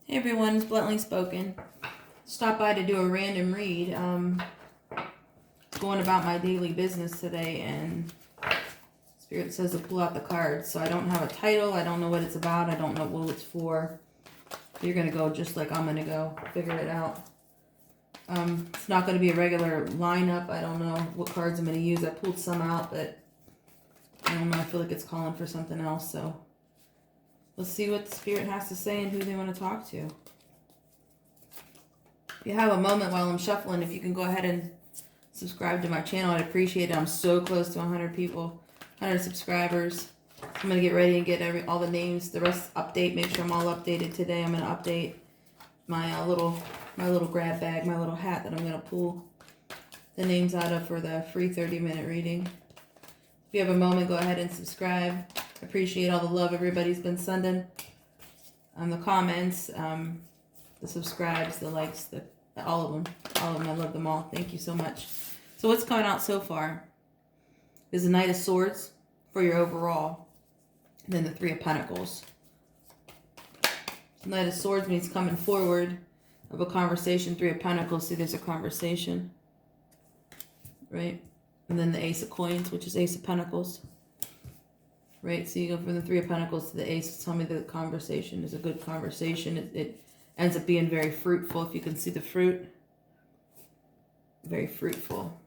Hey everyone, it's Bluntly Spoken. Stopped by to do a random read. Going about my daily business today, and Spirit says to pull out the cards. So I don't have a title. I don't know what it's about. I don't know what it's for. You're gonna go just like I'm gonna go. Figure it out. It's not gonna be a regular lineup. I don't know what cards I'm gonna use. I pulled some out, but I don't know. I feel like it's calling for something else. So let's see what the Spirit has to say and who they want to talk to. If you have a moment while I'm shuffling, if you can go ahead and subscribe to my channel, I'd appreciate it. I'm so close to 100 people, 100 subscribers. I'm going to get ready and get all the names, the rest update, make sure I'm all updated today. I'm going to update my little grab bag, my little hat that I'm going to pull the names out of for the free 30-minute reading. If you have a moment, go ahead and subscribe. Appreciate all the love everybody's been sending. The comments, the subscribes, the likes, all of them. All of them. I love them all. Thank you so much. So what's coming out so far is the Knight of Swords for your overall. And then the Three of Pentacles. Knight of Swords means coming forward of a conversation. Three of Pentacles, see there's a conversation. Right? And then the Ace of Coins, which is Ace of Pentacles. Right, so you go from the Three of Pentacles to the Ace. Tell me that the conversation is a good conversation. It ends up being very fruitful. If you can see the fruit, very fruitful.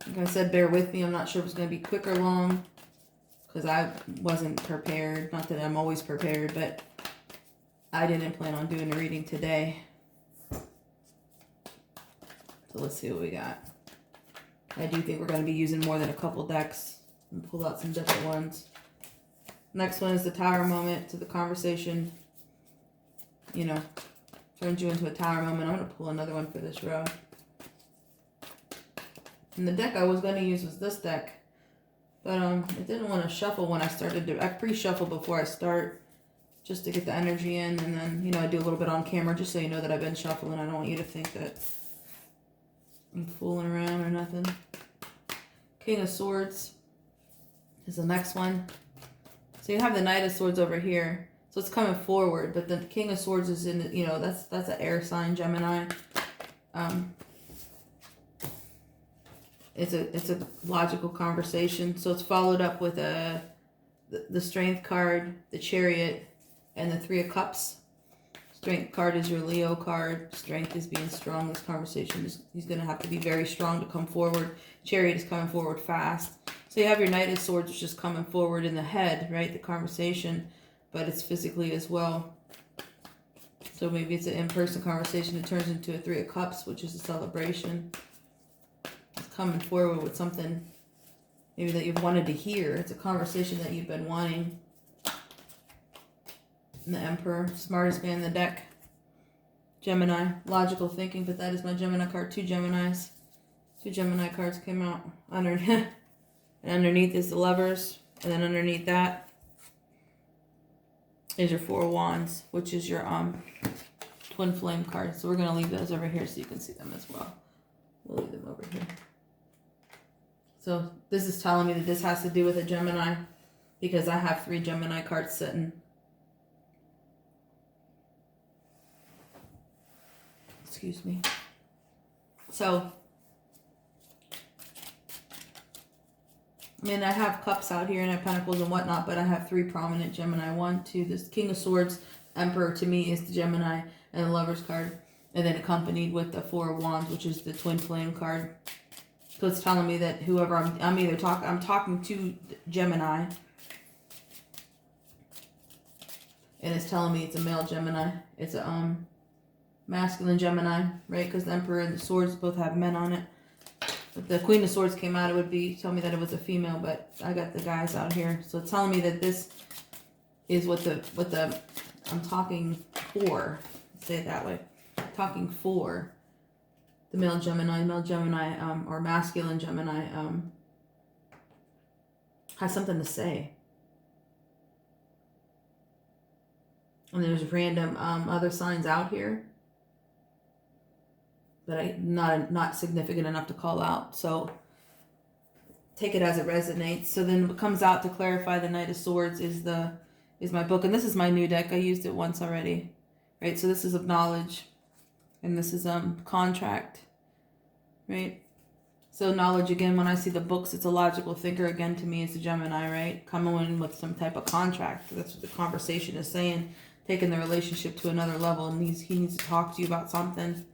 Like I said, bear with me. I'm not sure if it's going to be quick or long because I wasn't prepared. Not that I'm always prepared, but I didn't plan on doing a reading today. So let's see what we got. I do think we're going to be using more than a couple decks. And pull out some different ones. Next one is the Tower moment. To the conversation, you know, turns you into a Tower moment. I'm going to pull another one for this row. And the deck I was going to use was this deck. But it didn't want to shuffle when I started to. I pre-shuffle before I start just to get the energy in. And then, you know, I do a little bit on camera just so you know that I've been shuffling. I don't want you to think that I'm fooling around or nothing. King of Swords is the next one. So you have the Knight of Swords over here. So it's coming forward, but the King of Swords is in, you know, that's an air sign, Gemini. It's a logical conversation. So it's followed up with the Strength card, the Chariot, and the Three of Cups. Strength card is your Leo card. Strength is being strong. This conversation he's going to have to be very strong to come forward. Chariot is coming forward fast. So you have your Knight of Swords, which is coming forward in the head, right? The conversation, but it's physically as well. So maybe it's an in-person conversation that turns into a Three of Cups, which is a celebration. It's coming forward with something maybe that you've wanted to hear. It's a conversation that you've been wanting. And the Emperor, smartest man in the deck. Gemini, logical thinking, but that is my Gemini card. Two Geminis. Two Gemini cards came out underneath. And underneath is the Lovers. And then underneath that is your Four of Wands, which is your Twin Flame card. So we're going to leave those over here so you can see them as well. We'll leave them over here. So this is telling me that this has to do with a Gemini because I have 3 Gemini cards sitting. Excuse me. So, I mean, I have cups out here and I have pentacles and whatnot, but I have 3 prominent Gemini. 1, 2, this King of Swords, Emperor to me is the Gemini and the Lover's card. And then accompanied with the Four of Wands, which is the Twin Flame card. So it's telling me that whoever I'm talking to Gemini. And it's telling me it's a male Gemini. It's a masculine Gemini, right? Because the Emperor and the Swords both have men on it. If the Queen of Swords came out, it would be tell me that it was a female, but I got the guys out here. So it's telling me that this is what the I'm talking for. Let's say it that way. Talking for the male Gemini, or masculine Gemini has something to say. And there's random other signs out here that I not significant enough to call out. So take it as it resonates. So then what comes out to clarify the Knight of Swords is my book, and this is my new deck. I used it once already. right? So this is of knowledge, and this is contract, right? So knowledge, again, when I see the books, it's a logical thinker. Again, to me, it's a Gemini, right? Coming in with some type of contract. That's what the conversation is saying. Taking the relationship to another level, and he needs to talk to you about something.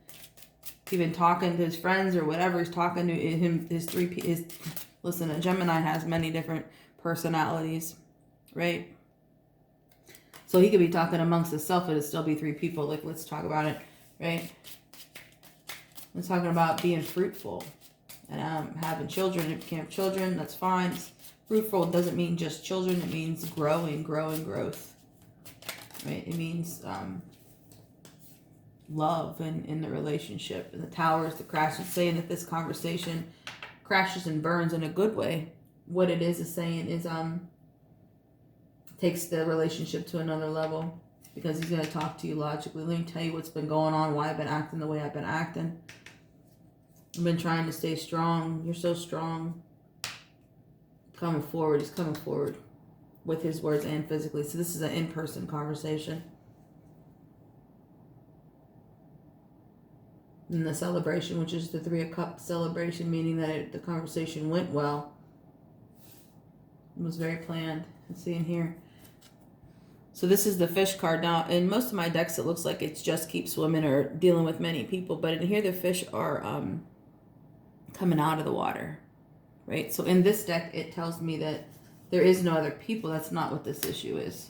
Even talking to his friends or whatever, he's talking to him. Listen, a Gemini has many different personalities, right? So he could be talking amongst himself, and it'd still be 3 people. Like, let's talk about it, right? We're talking about being fruitful. And having children. If you can't have children, that's fine. Fruitful doesn't mean just children. It means growth. Right? It means love in the relationship. And the Tower is the crash. It's saying that this conversation crashes and burns in a good way. What it is saying is takes the relationship to another level, because he's going to talk to you logically. Let me tell you what's been going on, why I've been acting the way I've been acting. I've been trying to stay strong. You're so strong. Coming forward. He's coming forward with his words and physically. So this is an in-person conversation. And the celebration, which is the 3 of Cups celebration, meaning that the conversation went well. It was very planned. Let's see in here. So this is the fish card. Now, in most of my decks, it looks like it's just keep swimming or dealing with many people. But in here, the fish are coming out of the water, right? So in this deck, it tells me that there is no other people. That's not what this issue is.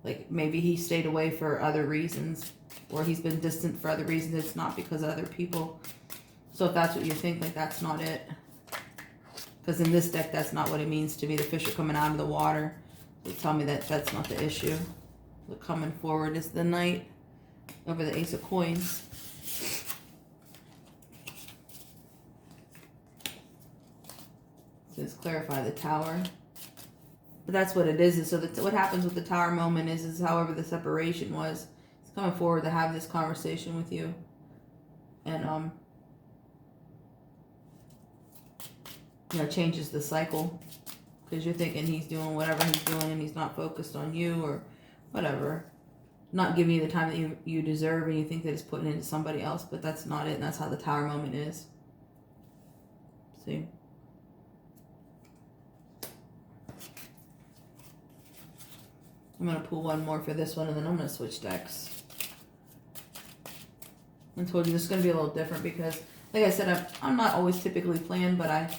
Like, maybe he stayed away for other reasons, or he's been distant for other reasons. It's not because of other people. So if that's what you think, like, that's not it. Because in this deck, that's not what it means to be. The fish are coming out of the water. So tell me that that's not the issue. So coming forward is the Knight over the Ace of Coins. Says clarify the Tower. But that's what it is. So what happens with the Tower moment is however the separation was, it's coming forward to have this conversation with you. And changes the cycle, because you're thinking he's doing whatever he's doing and he's not focused on you or whatever, not giving you the time that you deserve, and you think that it's putting it into somebody else, but that's not it. And that's how the Tower moment is. See, I'm gonna pull one more for this one, and then I'm gonna switch decks. I told you this is gonna be a little different because, like I said, I'm not always typically planned, but I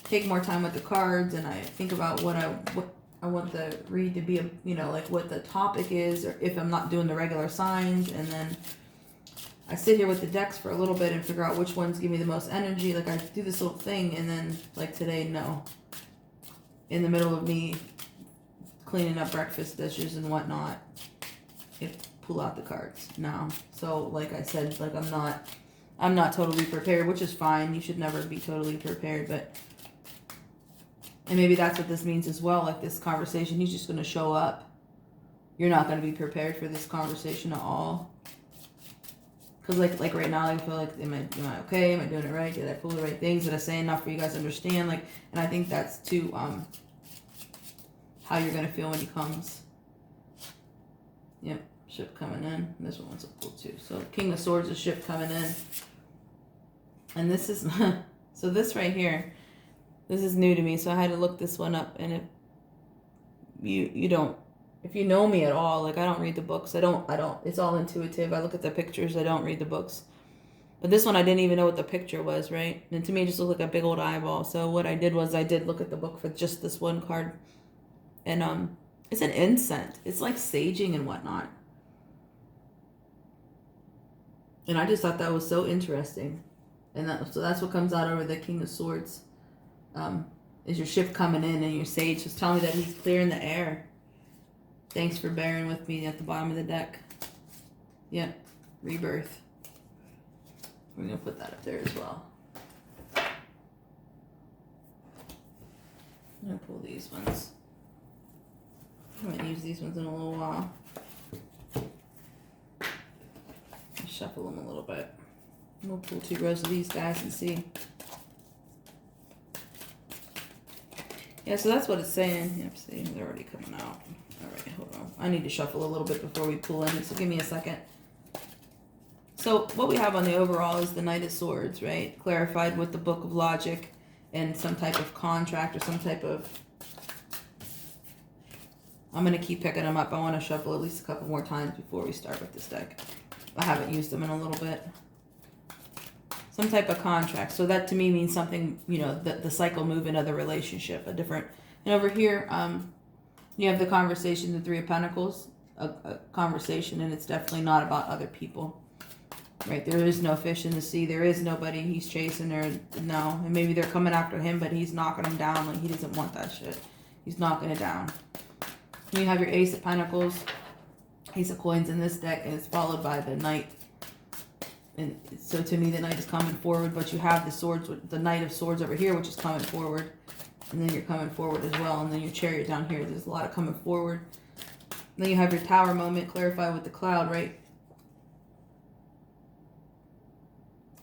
take more time with the cards, and I think about what I want the read to be, like what the topic is, or if I'm not doing the regular signs, and then I sit here with the decks for a little bit and figure out which ones give me the most energy. Like, I do this little thing, and then, like today, no. In the middle of me cleaning up breakfast dishes and whatnot, pull out the cards now. So, like I said, like I'm not totally prepared, which is fine. You should never be totally prepared, but. And maybe that's what this means as well. Like, this conversation, he's just going to show up. You're not going to be prepared for this conversation at all. Because, like right now, I feel like, am I okay? Am I doing it right? Did I pull the right things? Did I say enough for you guys to understand? Like, and I think that's too, how you're going to feel when he comes. Yep, ship coming in. This one wants to pull too. So, King of Swords, a ship coming in. And this is, so this right here. This is new to me, so I had to look this one up. And if you don't, if you know me at all, like, I don't read the books. I don't. It's all intuitive. I look at the pictures. I don't read the books. But this one, I didn't even know what the picture was, right? And to me, it just looked like a big old eyeball. So what I did was I did look at the book for just this one card, and it's an incense. It's like saging and whatnot. And I just thought that was so interesting. And so that's what comes out over the King of Swords. Is your ship coming in, and your sage was telling me that he's clearing the air. Thanks for bearing with me at the bottom of the deck. Yep, rebirth. We're going to put that up there as well. I'm going to pull these ones. I'm going to use these ones in a little while. Shuffle them a little bit. We'll pull 2 rows of these guys and see. Yeah, so that's what it's saying. Yep, see, they're already coming out. All right, hold on. I need to shuffle a little bit before we pull in, so give me a second. So what we have on the overall is the Knight of Swords, right? Clarified with the Book of Logic and some type of contract or some type of... I'm going to keep picking them up. I want to shuffle at least a couple more times before we start with this deck. I haven't used them in a little bit. Some type of contract. So that to me means something, you know, the cycle movement of the relationship, a different... And over here, you have the conversation, the Three of Pentacles, a conversation, and it's definitely not about other people. Right, there is no fish in the sea. There is nobody he's chasing or no. And maybe they're coming after him, but he's knocking them down. Like, he doesn't want that shit. He's knocking it down. And you have your Ace of Pentacles, Ace of Coins in this deck, and it's followed by the Knight. And so to me, the Knight is coming forward, but you have the swords, the Knight of Swords over here, which is coming forward. And then you're coming forward as well. And then your Chariot down here. There's a lot of coming forward. And then you have your Tower moment, clarified with the Cloud, right?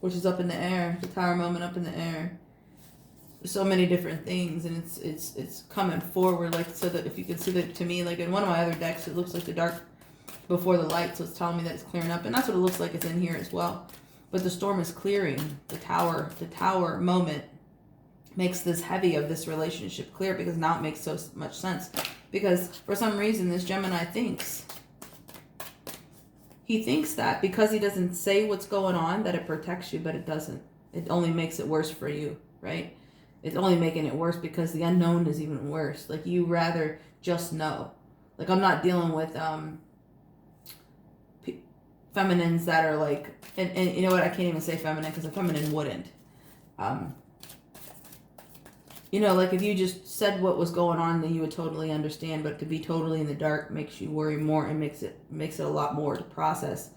Which is up in the air, the Tower moment up in the air. There's so many different things, and it's coming forward, like, so that if you can see that, to me, like in one of my other decks, it looks like the dark before the light, so it's telling me that it's clearing up, and that's what it looks like it's in here as well. But the storm is clearing. The tower moment makes this heavy of this relationship clear, because now it makes so much sense. Because for some reason, this Gemini thinks... He thinks that because he doesn't say what's going on, that it protects you, but it doesn't. It only makes it worse for you, right? It's only making it worse because the unknown is even worse. Like, you rather just know. Like, I'm not dealing with feminines that are like, and you know what? I can't even say feminine because a feminine wouldn't. You know, like if you just said what was going on, then you would totally understand. But to be totally in the dark makes you worry more and makes it a lot more to process.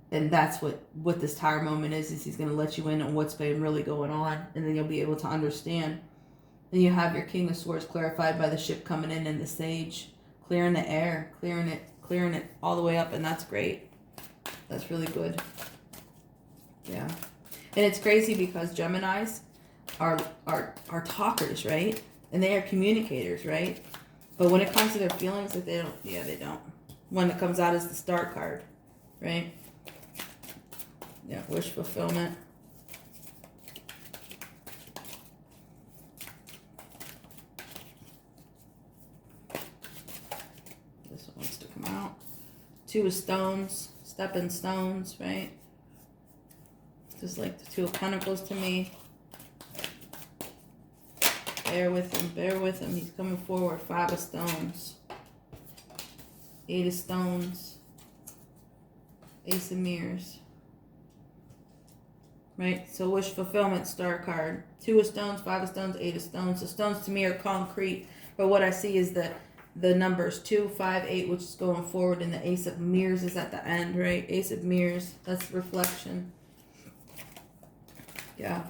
And that's what this Tower moment is he's going to let you in on what's been really going on, and then you'll be able to understand. Then you have your King of Swords clarified by the ship coming in and the Sage, clearing the air, clearing it all the way up, and that's great. That's really good. Yeah, and it's crazy because Geminis are talkers, right? And they are communicators, right? But when it comes to their feelings, that they don't. One that comes out is the Star card, right? Yeah, wish fulfillment. This one wants to come out. Two of Stones, stepping stones, right? Just like the Two of Pentacles to me. Bear with him, he's coming forward. Five of Stones. Eight of Stones. Ace of Mirrors. Right, so wish fulfillment, Star card. Two of Stones, Five of Stones, Eight of Stones. So stones to me are concrete, but what I see is the numbers 2, 5, 8, which is going forward, and the Ace of Mirrors is at the end, right? Ace of Mirrors, that's reflection. Yeah.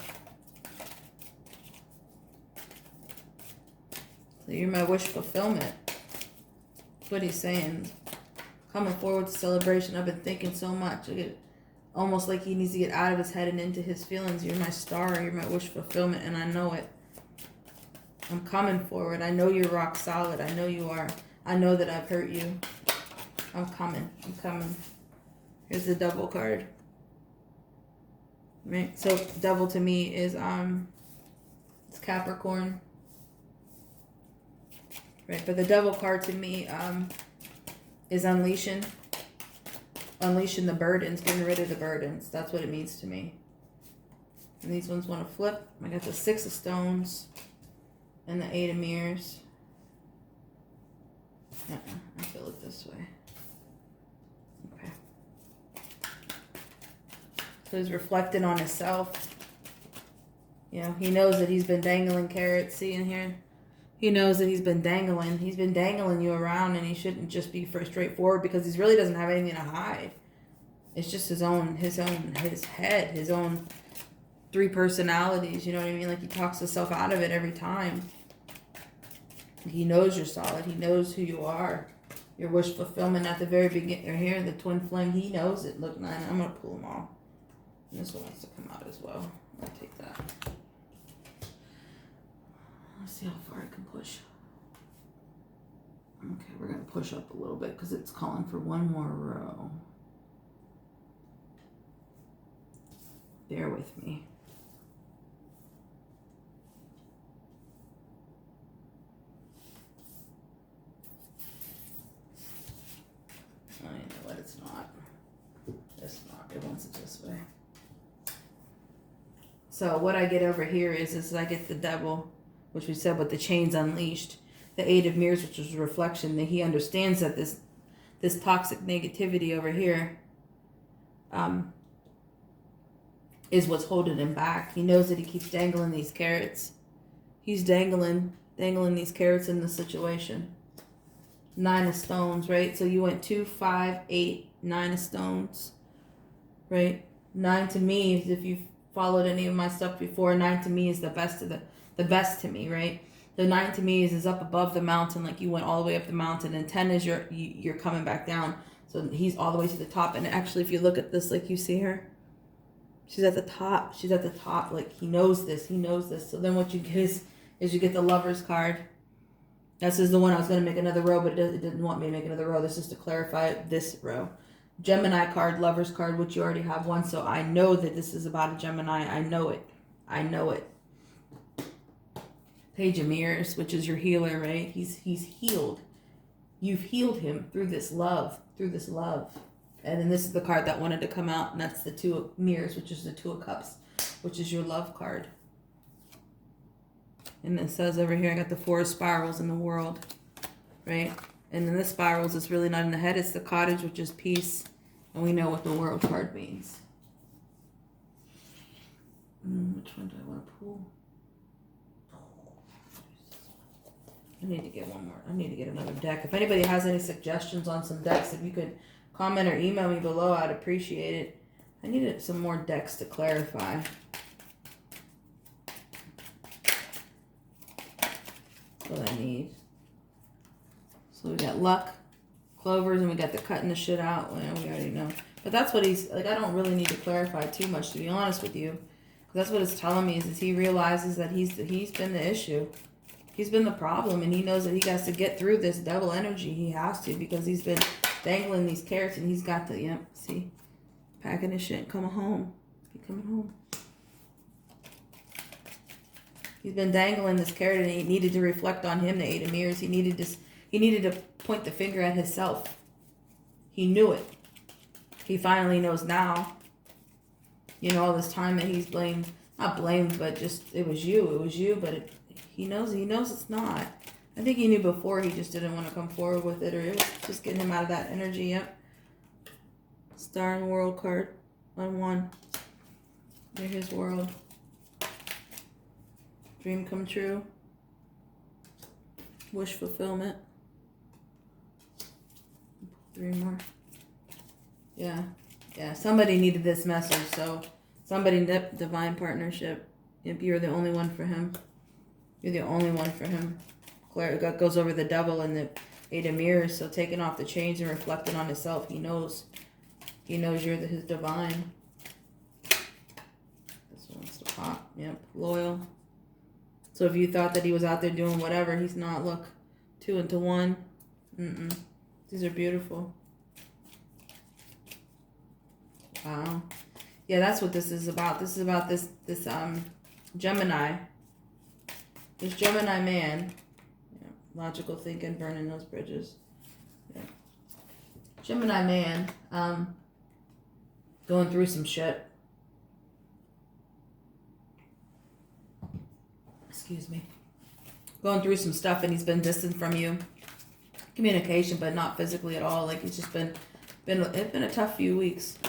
So you're my wish fulfillment. That's what he's saying. Coming forward to celebration. I've been thinking so much. I get almost like he needs to get out of his head and into his feelings. You're my star. You're my wish fulfillment, and I know it. I'm coming forward. I know you're rock solid. I know you are. I know that I've hurt you. I'm coming. I'm coming. Here's the Devil card. Right? So Devil to me is it's Capricorn. Right? But the Devil card to me is unleashing the burdens, getting rid of the burdens. That's what it means to me. And these ones want to flip. I got the Six of Stones and the Eight of Mirrors. I feel it this way. Okay. So he's reflecting on himself. You know, he knows that he's been dangling carrots. See in here? He knows that he's been dangling. He's been dangling you around, and he shouldn't just be straightforward because he really doesn't have anything to hide. It's just his head, his own three personalities. You know what I mean? Like, he talks himself out of it every time. He knows you're solid. He knows who you are. Your wish fulfillment at the very beginning. Here, the twin flame. He knows it. Look, man, I'm gonna pull them all. And this one wants to come out as well. I'll take that. Let's see how far I can push. Okay, we're going to push up a little bit because it's calling for one more row. Bear with me. Oh, you know what? It's not. It's not. It wants it this way. So what I get over here is I get the devil, which we said with the chains unleashed, the Eight of Mirrors, which is a reflection that he understands that this toxic negativity over here is what's holding him back. He knows that he keeps dangling these carrots. He's dangling these carrots in the situation. 9 of stones, right? So you went 2, 5, 8, 9 of stones, right? 9 to me, if you've followed any of my stuff before, 9 to me is the best of the best to me, right? The 9 to me is up above the mountain, like you went all the way up the mountain, and 10 is you're coming back down. So he's all the way to the top. And actually, if you look at this, like you see her, she's at the top. She's at the top. Like he knows this. He knows this. So then what you get is you get the Lover's card. This is the one I was going to make another row, but it didn't want me to make another row. This is to clarify this row. Gemini card, Lover's card, which you already have one. So I know that this is about a Gemini. I know it. I know it. Page of Mirrors, which is your healer, right? He's healed. You've healed him through this love. And then this is the card that wanted to come out, and that's the Two of Mirrors, which is the Two of Cups, which is your love card. And it says over here, I got the 4 spirals in the world, right? And then the spirals is really not in the head. It's the cottage, which is peace. And we know what the world card means. Which one do I want to pull? I need to get one more. I need to get another deck. If anybody has any suggestions on some decks, if you could comment or email me below, I'd appreciate it. I needed some more decks to clarify. What I need. So we got luck, clovers, and we got the cutting the shit out. Well, we already know. But that's what he's like. I don't really need to clarify too much, to be honest with you. Because that's what it's telling me is he realizes that he's been the issue. He's been the problem, and he knows that he has to get through this devil energy. He has to, because he's been dangling these carrots, and he's got the, see, packing his shit and coming home. He's coming home. He's been dangling this carrot, and he needed to reflect on him, the Eight of Mirrors. He needed to point the finger at himself. He knew it. He finally knows now. All this time that he's not blamed, but just, it was you, but he knows it's not. I think he knew before, he just didn't want to come forward with it, or it was just getting him out of that energy. Yep. Star and World card on 1. They're his world. Dream come true. Wish fulfillment. 3 more. Yeah. Somebody needed this message, so somebody, divine partnership. If you're the only one for him. You're the only one for him. Claire goes over the devil and the Eight of Mirrors, so taking off the chains and reflecting on himself, he knows. He knows you're his divine. This one's the pop. Yep. Loyal. So if you thought that he was out there doing whatever, he's not. Look. 2 into 1. These are beautiful. Wow. Yeah, that's what this is about. This is about this Gemini. This Gemini man. Yeah. Logical thinking, burning those bridges. Yeah. Gemini man. Going through some shit. Excuse me. Going through some stuff, and he's been distant from you. Communication, but not physically at all. Like, it's just it's been a tough few weeks.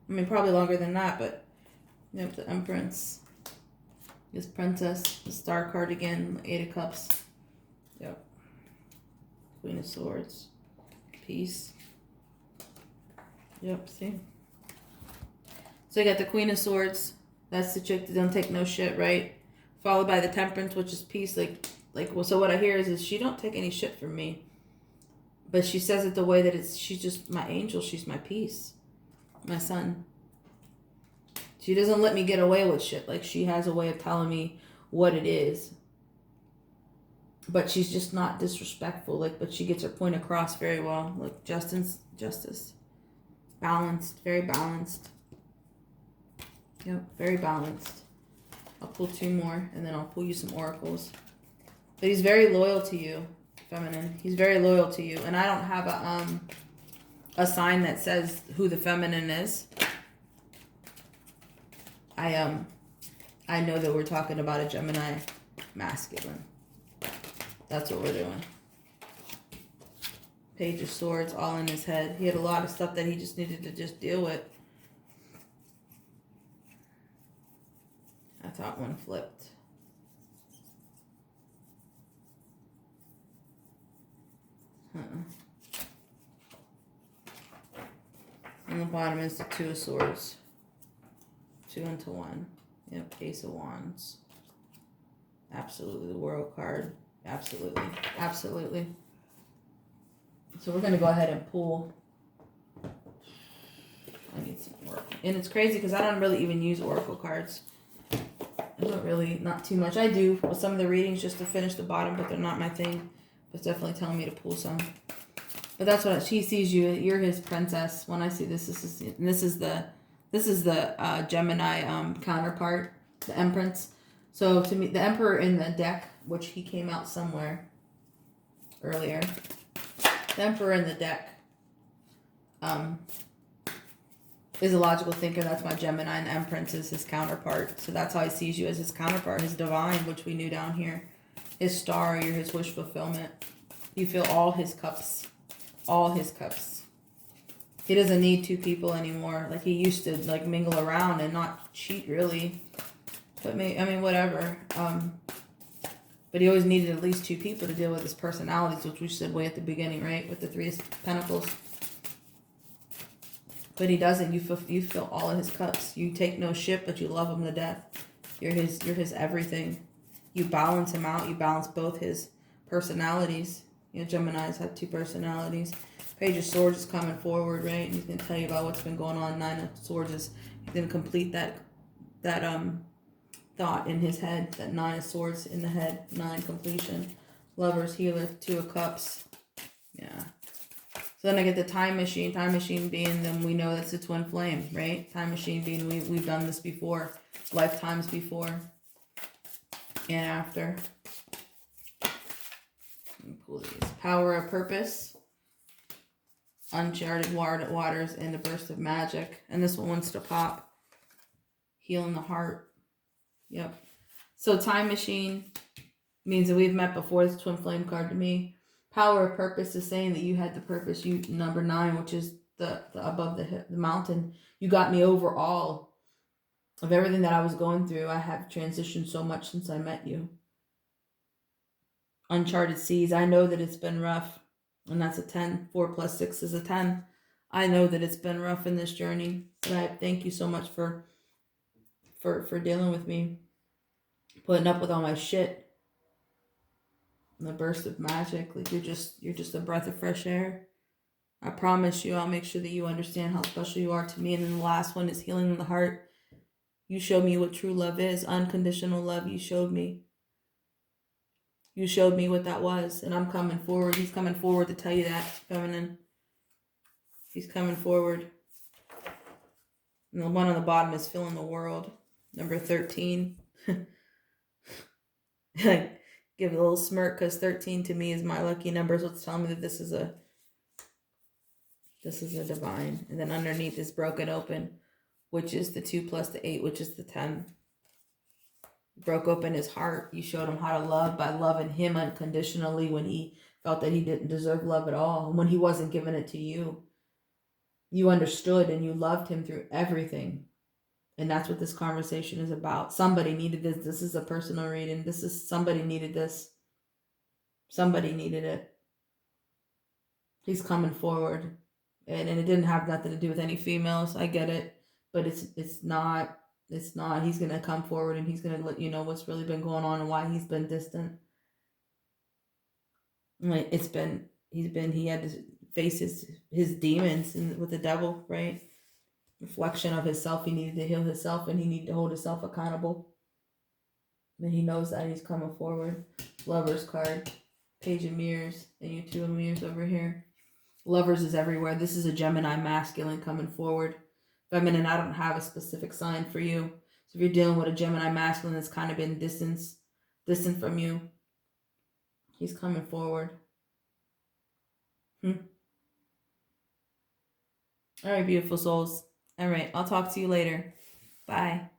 I mean, probably longer than that, but the Empress, this Princess, the Star card again, 8 of Cups. Yep. Queen of Swords. Peace. Yep, see? So you got the Queen of Swords. That's the chick that don't take no shit, right? Followed by the Temperance, which is peace. Well, so what I hear is she don't take any shit from me. But she says it the way that she's just my angel. She's my peace. My son. She doesn't let me get away with shit. Like, she has a way of telling me what it is. But she's just not disrespectful. But she gets her point across very well. Like, justice. Balanced. Very balanced. Yep, very balanced. I'll pull 2 more, and then I'll pull you some oracles. But he's very loyal to you, feminine. He's very loyal to you. And I don't have a sign that says who the feminine is. I know that we're talking about a Gemini masculine. That's what we're doing. Page of Swords, all in his head. He had a lot of stuff that he just needed to just deal with. I thought one flipped. On the bottom is the 2 of Swords. 2 into 1. Yep, Ace of Wands. Absolutely, the World card. Absolutely, absolutely. So we're gonna go ahead and pull. I need some oracle, and it's crazy because I don't really even use oracle cards. I don't really, not too much. I do with some of the readings just to finish the bottom, but they're not my thing. It's definitely telling me to pull some. But that's what she sees you. You're his princess. When I see this, this is the Gemini counterpart, the Empress. So to me, the Emperor in the deck, which he came out somewhere earlier. The Emperor in the deck is a logical thinker. That's my Gemini, and the Empress is his counterpart. So that's how he sees you, as his counterpart, his divine, which we knew down here. His star, you're his wish fulfillment. You fill all his cups. All his cups. He doesn't need 2 people anymore. Like he used to like mingle around and not cheat really. But I mean whatever. But he always needed at least 2 people to deal with his personalities, which we said way at the beginning, right? With the 3 of Pentacles. But he doesn't. You fill all of his cups. You take no shit, but you love him to death. You're his everything. You balance him out. You balance both his personalities. You know, Geminis have 2 personalities. Page of Swords is coming forward, right? And he's going to tell you about what's been going on. 9 of Swords is going to complete that thought in his head. That 9 of Swords in the head. 9 completion. Lovers, healer, 2 of Cups. Yeah. So then I get the time machine. Time machine being, then we know that's a twin flame, right? Time machine being, we've done this before. Lifetimes before. And after. Pull these. Power of purpose, uncharted waters, and a burst of magic. And this one wants to pop. Healing the heart. Yep. So time machine means that we've met before. It's twin flame card to me. Power of purpose is saying that you had the purpose. You number 9, which is the above the mountain. You got me over all of everything that I was going through. I have transitioned so much since I met you. Uncharted seas. I know that it's been rough, and that's a 10. 4 plus 6 is a 10. I know that it's been rough in this journey, but I thank you so much for dealing with me, putting up with all my shit. And the burst of magic, like you're just a breath of fresh air. I promise you, I'll make sure that you understand how special you are to me. And then the last one is healing the heart. You showed me what true love is, unconditional love. You showed me. You showed me what that was, and I'm coming forward. He's coming forward to tell you that, feminine. He's coming forward. And the one on the bottom is filling the world. Number 13. I give a little smirk because 13 to me is my lucky number. So it's telling me that this is a divine. And then underneath is broken open, which is the 2 plus the 8, which is the 10. Broke open his heart. You showed him how to love by loving him unconditionally when he felt that he didn't deserve love at all. And when he wasn't giving it to you. You understood and you loved him through everything. And that's what this conversation is about. Somebody needed this. This is a personal reading. Somebody needed this. Somebody needed it. He's coming forward. And it didn't have nothing to do with any females. I get it. But it's not. It's not. He's going to come forward and he's going to let you know what's really been going on and why he's been distant. Like he had to face his demons with the devil, right? Reflection of himself. He needed to heal himself and he needed to hold himself accountable. And he knows that he's coming forward. Lovers card. Page of mirrors. And you 2 of mirrors over here. Lovers is everywhere. This is a Gemini masculine coming forward. feminine. I don't have a specific sign for you. So if you're dealing with a Gemini masculine that's kind of been distant from you, he's coming forward. All right, beautiful souls. All right, I'll talk to you later. Bye.